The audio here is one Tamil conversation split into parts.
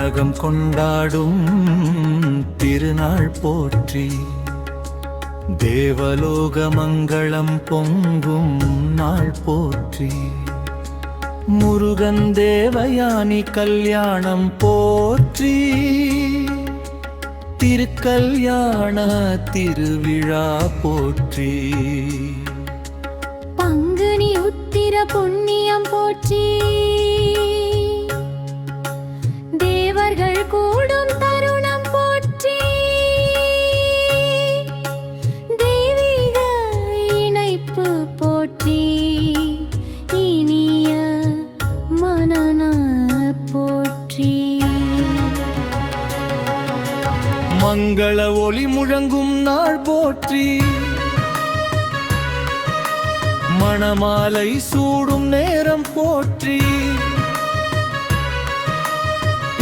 உலகம் கொண்டாடும் திருநாள் போற்றி. தேவலோக மங்களம் பொங்கும் நாள் போற்றி. முருகன் தேவயானி கல்யாணம் போற்றி. திருக்கல்யாண திருவிழா போற்றி. பங்குனி உத்திர புண்ணியம் போற்றி. தேவர்கள் கூடும் தருணம் போற்றி. தெய்வீக இணைப்பு போற்றி. இனிய மனன போற்றி. மங்கள ஒளி முழங்கும் நாள் போற்றி. மணமாலை சூடும் நேரம் போற்றி.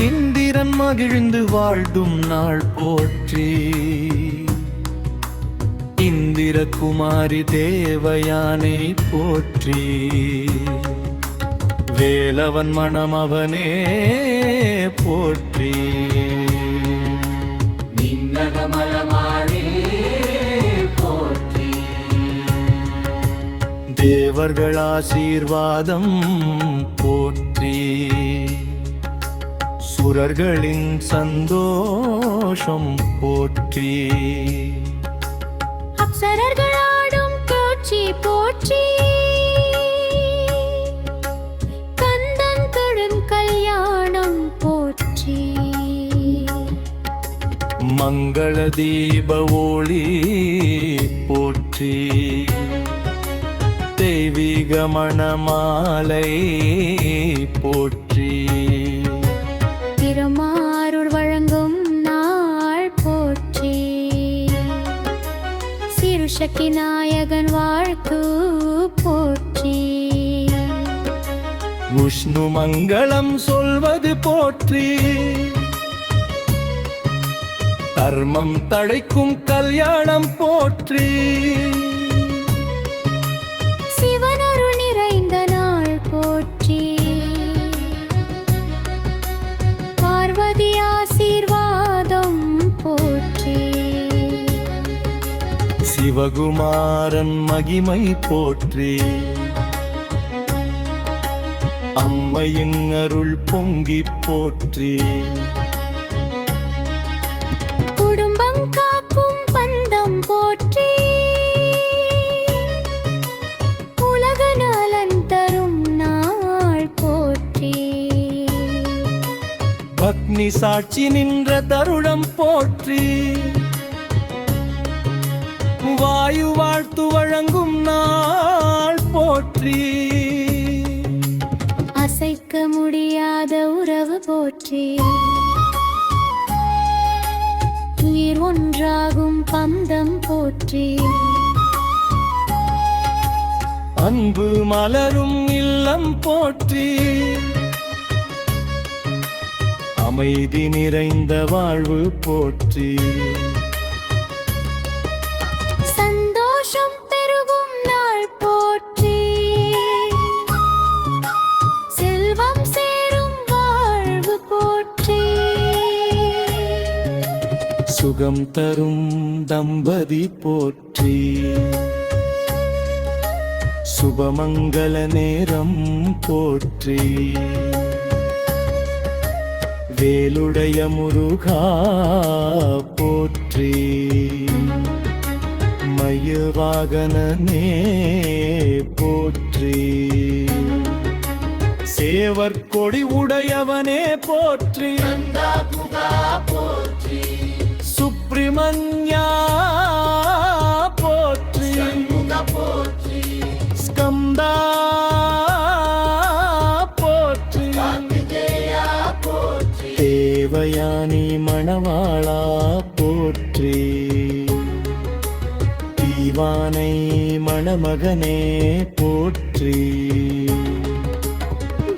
இந்திரன் மகிழ்ந்து வாழ்டும் நாள் போற்றி. இந்திரகுமாரி தேவயானை போற்றி. வேலவன் மணமவனே போற்றி. தேவர்கள் ஆசீர்வாதம் போற்றி. சுரர்களின் சந்தோஷம் போற்றி. அப்சரர்கள் ஆடும் காட்சி போற்றி. கந்தன் தொழும் கல்யாணம் போற்றி. மங்கள தீப ஒளி போற்றி. தெய்வீக மணமாலை போற்றி. திருமாருள் வழங்கும் நாள் போற்றி. சிறுசக்தி நாயகன் வாழ்த்து போற்றி. விஷ்ணு மங்களம் சொல்வது போற்றி. தர்மம் தழைக்கும் கல்யாணம் போற்றி. சிவனருள் நிறைந்த நாள் போற்றி. பார்வதி ஆசீர்வாதம் போற்றி. சிவகுமாரன் மகிமை போற்றி. அம்மையின் அருள் பொங்கி போற்றி. குடும்பம் காக்கும் பந்தம் போற்றி. உலக நலன் தரும் நாள் போற்றி. அக்னி சாட்சி நின்ற தருணம் போற்றி. வாயு வாழ்த்து வழங்கும் நாள் போற்றி. அசைக்க முடியாத உறவு போற்றி. உயிர் ஒன்றாகும் பந்தம் போற்றி. அன்பு மலரும் இல்லம் போற்றி. அமைதி நிறைந்த வாழ்வு போற்றி. சந்தோஷம் பெருகும் நாள் போற்றி. செல்வம் சேரும் வாழ்வு போற்றி. சுகம் தரும் தம்பதி போற்றி. சுபமங்கள நேரம் போற்றி. வேலுடைய முருகா போற்றி. மயவாகனனே போற்றி. சேவர் கொடி உடையவனே போற்றி. சுப்ரமண்யா போற்றி. ஸ்கந்தா போற்றி. தேவயானி மணவாளா போற்றி. தீவானை மணமகனே போற்றி.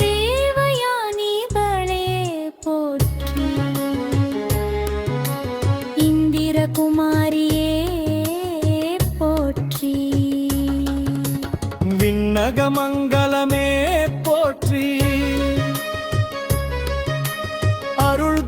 தேவயானி பலே போற்றி. இந்திரகுமாரியே போற்றி. விண்ணக மங்களமே போற்றி. அருள்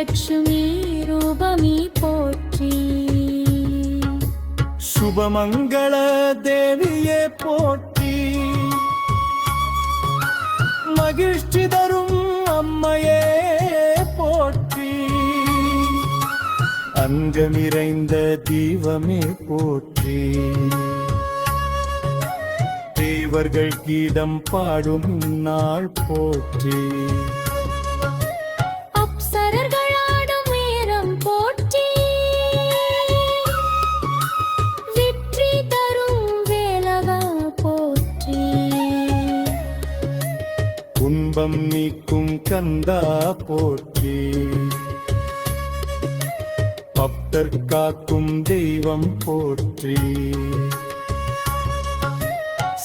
லட்சுமி ரூபமி போற்றி சுபமங்கள தேவியே போற்றி மகிழ்ச்சி தரும் அம்மையே போற்றி அங்கமிறைந்த தீபமே போற்றி தேவர்கள் கீதம் பாடும் நாள் போற்றி அப்சரர்களாடும் வீரம் போற்றி வெற்றி தரும் வேலவா போற்றி துன்பம் நீக்கும் கந்தா போற்றி பக்தர் காக்கும் தெய்வம் போற்றி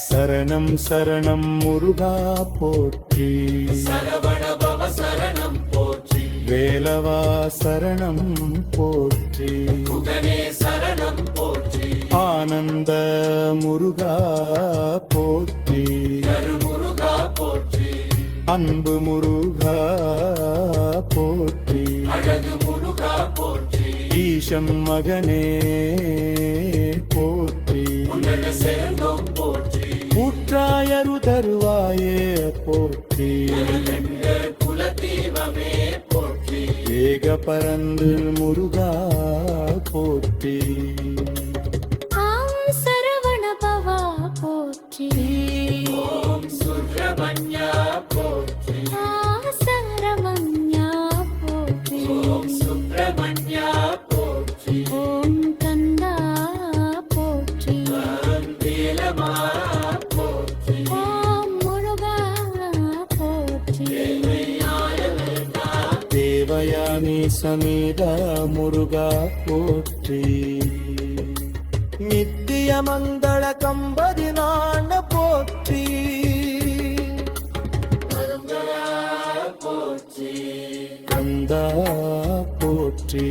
சரணம் சரணம் முருகா போற்றி சரவணபவ சரணம் போற்றி வேலவா சரணம் போற்றி புகனே சரணம் போற்றி ஆனந்த முருகா போற்றி கருமுருகா போற்றி அன்பு முருகா போற்றி அழகு முருகா போற்றி ஈசன் மகனே போற்றி உன்னத சேர்ந்தோம் போற்றி ஊற்றாயரு தருவாயே போற்றி எங்கள் குலதெய்வமே போற்றி ஏக பரந்து முருகா போற்றி ஆம் சரவண பவா போற்றி ஓம் சுப்பிரமணியா போற்றி ஆ சரவண்யா போற்றி ஓம் சுப்பிரமணியா போற்றி ஓம் கந்தா போற்றி வேலமா போற்றி ஓம் முருகா போற்றி தேவயானி சமேத முருகா போற்றி நித்திய மங்கள கம்பதி நாண போற்றி கந்தா போற்றி